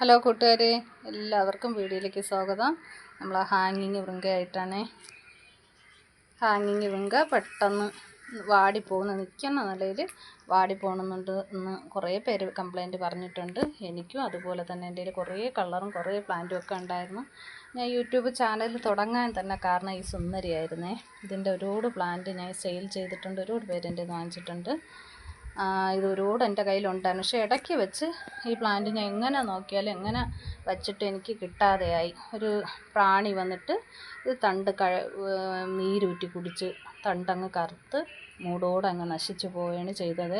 Hello കൂട്ടുകാരെ, എല്ലാവർക്കും വീഡിയോയിലേക്ക് സ്വാഗതം. നമ്മൾ ഹാങ്ങിങ് വൃങ്കയായിട്ടാണ്. ഹാങ്ങിങ് വൃങ്ക പെട്ടെന്ന് വാടിപ്പോകുന്ന, നിൽക്കുന്ന നിലയിൽ വാടിപ്പോകുന്നുണ്ട് എന്ന് കുറേ പേര് കംപ്ലൈൻറ്റ് പറഞ്ഞിട്ടുണ്ട്. എനിക്കും അതുപോലെ തന്നെ എൻ്റെ കയ്യിൽ കുറേ കളറും കുറേ പ്ലാന്റും ഒക്കെ ഉണ്ടായിരുന്നു. ഞാൻ യൂട്യൂബ് ചാനൽ തുടങ്ങാൻ തന്നെ കാരണം ഈ സുന്ദരിയായിരുന്നേ. ഇതിൻ്റെ ഒരുപാട് പ്ലാന്റ് ഞാൻ സെയിൽ ചെയ്തിട്ടുണ്ട്, ഒരുപാട് പേര് എൻ്റെ വാങ്ങിച്ചിട്ടുണ്ട്. ഇത് ഒരുപാട് എൻ്റെ കയ്യിലുണ്ടായിരുന്നു. പക്ഷേ ഇടയ്ക്ക് വെച്ച് ഈ പ്ലാന്റ് ഞാൻ എങ്ങനെ നോക്കിയാലും എങ്ങനെ വച്ചിട്ട് എനിക്ക് കിട്ടാതെയായി. ഒരു പ്രാണി വന്നിട്ട് ഇത് തണ്ട് നീരൂറ്റി കുടിച്ച് തണ്ടങ്ങ് കറുത്ത് മൂടോടെ അങ്ങ് നശിച്ചു പോവുകയാണ് ചെയ്തത്.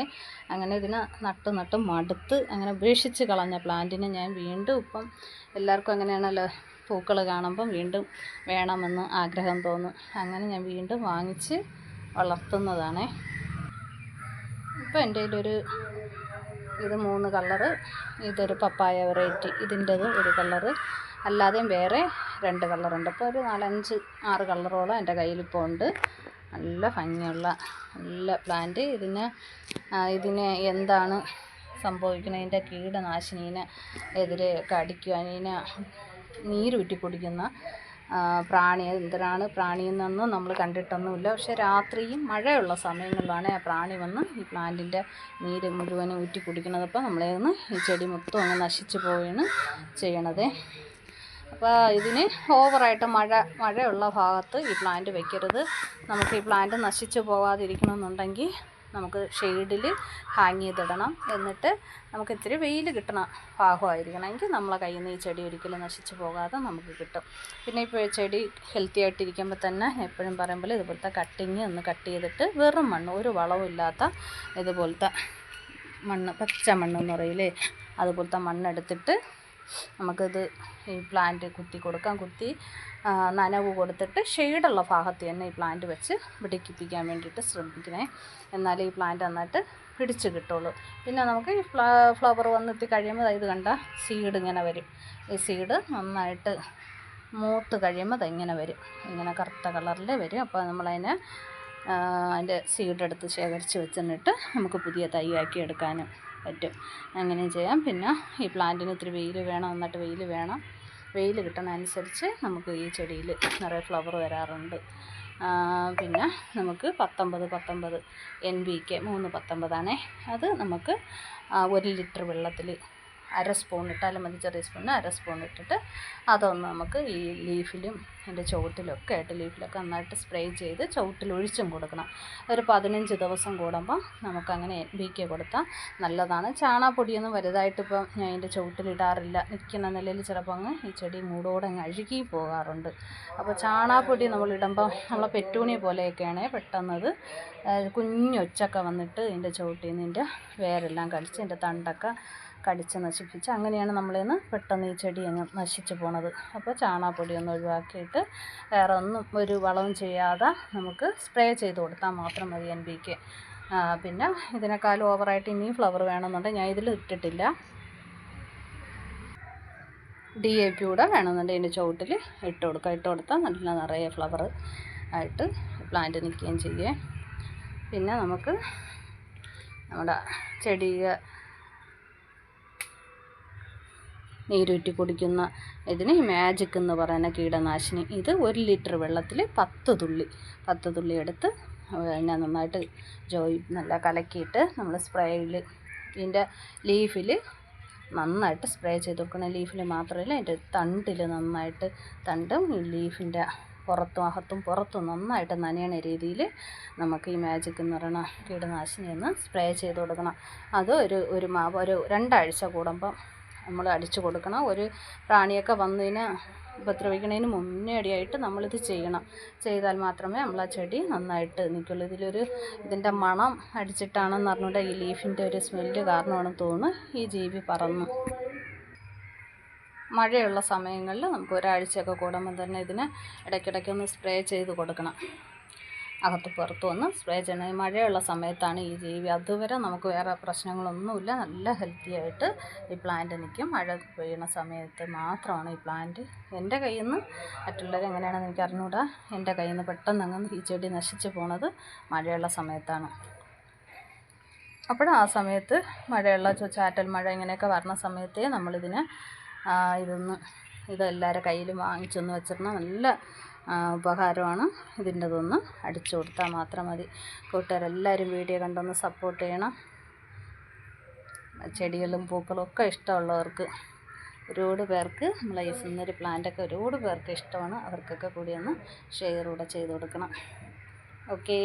അങ്ങനെ ഇതിനെ നട്ട് മടുത്ത് അങ്ങനെ ഉപേക്ഷിച്ച് കളഞ്ഞ പ്ലാന്റിനെ ഞാൻ വീണ്ടും, ഇപ്പം എല്ലാവർക്കും അങ്ങനെയാണല്ലോ, പൂക്കൾ കാണുമ്പം വീണ്ടും വേണമെന്ന് ആഗ്രഹം തോന്നും. അങ്ങനെ ഞാൻ വീണ്ടും വാങ്ങിച്ച് വളർത്തുന്നതാണ്. ഇപ്പോൾ എൻ്റെ കയ്യിലൊരു ഇത് 3 കളറ്, ഇതൊരു പപ്പായ വെറൈറ്റി, ഇതിൻ്റെത് ഒരു കളറ്, അല്ലാതെയും വേറെ 2 കളറുണ്ട്. ഇപ്പോൾ ഒരു 4, 5, 6 കളറോളം എൻ്റെ കയ്യിലിപ്പോൾ ഉണ്ട്. നല്ല ഭംഗിയുള്ള നല്ല പ്ലാന്റ്. ഇതിനെ എന്താണ് സംഭവിക്കുന്നത്, ഇതിൻ്റെ കീടനാശിനീനെ എതിരെ കടിക്കുക, അതിനെ നീരൂറ്റി കുടിക്കുന്ന പ്രാണി, എന്തിനാണ് പ്രാണിയെന്നൊന്നും നമ്മൾ കണ്ടിട്ടൊന്നുമില്ല. പക്ഷേ രാത്രിയും മഴയുള്ള സമയങ്ങളിലാണ് ആ പ്രാണി വന്ന് ഈ പ്ലാന്റിൻ്റെ നീര് മുഴുവനും ഊറ്റി കുടിക്കുന്നത്. അപ്പോൾ നമ്മളേന്ന് ഈ ചെടി മൊത്തം അങ്ങ് നശിച്ചു പോവുകയാണ് ചെയ്യണത്. അപ്പോൾ ഇതിന് ഓവറായിട്ട് മഴയുള്ള ഭാഗത്ത് ഈ പ്ലാന്റ് വയ്ക്കരുത്. നമുക്ക് ഈ പ്ലാന്റ് നശിച്ചു പോകാതിരിക്കണമെന്നുണ്ടെങ്കിൽ നമുക്ക് ഷെയ്ഡിൽ ഹാങ് ചെയ്തിടണം. എന്നിട്ട് നമുക്ക് ഇത്തിരി വെയിൽ കിട്ടണ ഭാഗമായിരിക്കണമെങ്കിൽ നമ്മളെ കയ്യിൽ നിന്ന് ഈ ചെടി ഒരിക്കലും നശിച്ചു പോകാതെ നമുക്ക് കിട്ടും. പിന്നെ ഇപ്പോൾ ചെടി ഹെൽത്തി ആയിട്ടിരിക്കുമ്പോൾ തന്നെ എപ്പോഴും പറയുമ്പോൾ ഇതുപോലത്തെ കട്ടിങ് ഒന്ന് കട്ട് ചെയ്തിട്ട് വെറും മണ്ണ്, ഒരു വളവുമില്ലാത്ത ഇതുപോലത്തെ മണ്ണ്, പച്ച മണ്ണെന്ന് പറയില്ലേ, അതുപോലത്തെ മണ്ണെടുത്തിട്ട് നമുക്കിത് ഈ പ്ലാന്റ് കുത്തി കൊടുക്കാം. കുത്തി നനവ് കൊടുത്തിട്ട് ഷെയ്ഡുള്ള ഭാഗത്ത് തന്നെ ഈ പ്ലാന്റ് വെച്ച് പിടിപ്പിക്കാൻ വേണ്ടിയിട്ട് ശ്രദ്ധിക്കണേ. എന്നാലേ ഈ പ്ലാന്റ് നന്നായിട്ട് പിടിച്ച് കിട്ടുള്ളൂ. പിന്നെ നമുക്ക് ഈ ഫ്ലവർ വന്നെത്തി കഴിയുമ്പോൾ ഇത് കണ്ട സീഡ് ഇങ്ങനെ വരും. ഈ സീഡ് നന്നായിട്ട് മൂത്ത് കഴിയുമ്പോൾ അതിങ്ങനെ വരും, ഇങ്ങനെ കറുത്ത കളറിൽ വരും. അപ്പോൾ നമ്മളതിനെ അതിൻ്റെ സീഡ് എടുത്ത് ശേഖരിച്ച് വെച്ചിട്ട് നമുക്ക് പുതിയ തൈയാക്കി എടുക്കാനും പറ്റും. അങ്ങനെയും ചെയ്യാം. പിന്നെ ഈ പ്ലാന്റിന് ഇത്തിരി വെയിൽ വേണം, നന്നായിട്ട് വെയിൽ വേണം. വെയിൽ കിട്ടണമനുസരിച്ച് നമുക്ക് ഈ ചെടിയിൽ നിറയെ ഫ്ലവർ വരാറുണ്ട്. പിന്നെ നമുക്ക് 19 NPK 319 അത് നമുക്ക് 1 ലിറ്റർ വെള്ളത്തിൽ 1/2 സ്പൂൺ ഇട്ടാലും മതി, ചെറിയ സ്പൂണിന് 1/2 സ്പൂൺ ഇട്ടിട്ട് അതൊന്ന് നമുക്ക് ഈ ലീഫിലും എൻ്റെ ചുവട്ടിലൊക്കെ ആയിട്ട് ലീഫിലൊക്കെ നന്നായിട്ട് സ്പ്രേ ചെയ്ത് ചുവട്ടിൽ ഒഴിച്ചും കൊടുക്കണം. ഒരു 15 ദിവസം കൂടുമ്പം നമുക്കങ്ങനെ NPK കൊടുത്താൽ നല്ലതാണ്. ചാണകപ്പൊടിയൊന്നും വലുതായിട്ട് ഇപ്പം ഞാൻ എൻ്റെ ചുവട്ടിലിടാറില്ല. നിൽക്കുന്ന നിലയിൽ ചിലപ്പോൾ അങ്ങ് ഈ ചെടി മൂടോടെ അങ്ങ് അഴുകി പോകാറുണ്ട്. അപ്പോൾ ചാണകപ്പൊടി നമ്മളിടുമ്പം നമ്മളെ പെറ്റൂണിയ പോലെയൊക്കെയാണ് പെട്ടെന്നത് കുഞ്ഞൊച്ചൊക്കെ വന്നിട്ട് ഇതിൻ്റെ ചുവട്ടിൽ നിന്ന് ഇതിൻ്റെ വേരെല്ലാം കടിച്ച് എൻ്റെ തണ്ടൊക്കെ കടിച്ച് നശിപ്പിച്ച് അങ്ങനെയാണ് നമ്മളിന്ന് പെട്ടെന്ന് ഈ ചെടി അങ്ങ് നശിച്ചു പോണത്. അപ്പോൾ ചാണകപ്പൊടിയൊന്നും ഒഴിവാക്കിയിട്ട് വേറെ ഒന്നും ഒരു വളവും ചെയ്യാതെ നമുക്ക് സ്പ്രേ ചെയ്ത് കൊടുത്താൽ മാത്രം മതി NPK. പിന്നെ ഇതിനേക്കാളും ഓവറായിട്ട് ഇനിയും ഫ്ലവർ വേണമെന്നുണ്ടെങ്കിൽ ഞാൻ ഇതിൽ ഇട്ടിട്ടില്ല. DAP കൂടെ വേണമെന്നുണ്ടെങ്കിൽ ഇതിൻ്റെ ചുവട്ടിൽ ഇട്ട് കൊടുത്താൽ നല്ല നിറയെ ഫ്ലവർ ആയിട്ട് പ്ലാന്റ് നിൽക്കുകയും ചെയ്യേ. പിന്നെ നമുക്ക് നമ്മുടെ ചെടിയെ നീരൂറ്റി കുടിക്കുന്ന ഇതിന് മാജിക് എന്ന് പറയുന്ന കീടനാശിനി, ഇത് 1 ലിറ്റർ വെള്ളത്തിൽ 10 തുള്ളി എടുത്ത് അതിനെ നന്നായിട്ട് നല്ല കലക്കിയിട്ട് നമ്മൾ സ്പ്രേയിൽ ഇതിൻ്റെ ലീഫിൽ നന്നായിട്ട് സ്പ്രേ ചെയ്ത് കൊടുക്കണം. ലീഫിൽ മാത്രമല്ല അതിൻ്റെ തണ്ടിൽ നന്നായിട്ട്, തണ്ടും ഈ ലീഫിൻ്റെ പുറത്തും നന്നായിട്ട് നനയണ രീതിയിൽ നമുക്ക് ഈ മാജിക് എന്ന് പറയുന്ന കീടനാശിനി ഒന്ന് സ്പ്രേ ചെയ്ത് കൊടുക്കണം. അത് ഒരു 2 ആഴ്ച കൂടുമ്പം നമ്മൾ അടിച്ചു കൊടുക്കണം. ഒരു പ്രാണിയൊക്കെ വന്നതിന് ഉപദ്രവിക്കുന്നതിന് മുന്നേടിയായിട്ട് നമ്മളിത് ചെയ്താൽ മാത്രമേ നമ്മൾ ആ ചെടി നന്നായിട്ട് നിൽക്കുള്ളൂ. ഇതിൻ്റെ മണം അടിച്ചിട്ടാണെന്ന് പറഞ്ഞുകൊണ്ട് ഈ ലീഫിൻ്റെ ഒരു സ്മെല്ല് കാരണമാണെന്ന് തോന്നുന്നു ഈ ജീവി പറന്നു. മഴയുള്ള സമയങ്ങളിൽ നമുക്ക് ഒരാഴ്ചയൊക്കെ കൂടുമ്പോൾ തന്നെ ഇതിനെ ഇടയ്ക്കിടയ്ക്കൊന്ന് സ്പ്രേ ചെയ്ത് കൊടുക്കണം. അകത്ത് പുറത്തും ഒന്ന് സ്പ്രേ ചെയ്യണം. മഴയുള്ള സമയത്താണ് ഈ ജീവി. അതുവരെ നമുക്ക് വേറെ പ്രശ്നങ്ങളൊന്നുമില്ല, നല്ല ഹെൽത്തി ആയിട്ട് ഈ പ്ലാന്റ് നിൽക്കും. മഴ പെയ്യുന്ന സമയത്ത് മാത്രമാണ് ഈ പ്ലാന്റ് എൻ്റെ കയ്യിൽ നിന്ന്, മറ്റുള്ളവർ എങ്ങനെയാണെന്ന് എനിക്ക് അറിഞ്ഞുകൂടാ, എൻ്റെ കയ്യിൽ നിന്ന് പെട്ടെന്ന് അങ്ങ് ഈ ചെടി നശിച്ചു പോണത് മഴയുള്ള സമയത്താണ്. അപ്പോൾ ആ സമയത്ത് മഴയുള്ള ചാറ്റൽ മഴ ഇങ്ങനെയൊക്കെ വരുന്ന സമയത്തേ നമ്മളിതിനെ ഇതെല്ലാവരുടെ കയ്യിലും വാങ്ങിച്ചൊന്ന് വെച്ചിരുന്ന നല്ല ഉപകാരമാണ്. ഇതിൻ്റെതൊന്ന് അടിച്ചു കൊടുത്താൽ മാത്രം മതി. കൂട്ടുകാരെല്ലാവരും വീഡിയോ കണ്ടൊന്ന് സപ്പോർട്ട് ചെയ്യണം. ചെടികളും പൂക്കളും ഒക്കെ ഇഷ്ടമുള്ളവർക്ക് ഒരുപാട് പേർക്ക് നമ്മളെ ഈ സിന്നറി പ്ലാന്റൊക്കെ ഒരുപാട് പേർക്ക് ഇഷ്ടമാണ്. അവർക്കൊക്കെ കൂടി ഒന്ന് ഷെയർ കൂടെ ചെയ്ത് കൊടുക്കണം. ഓക്കേ.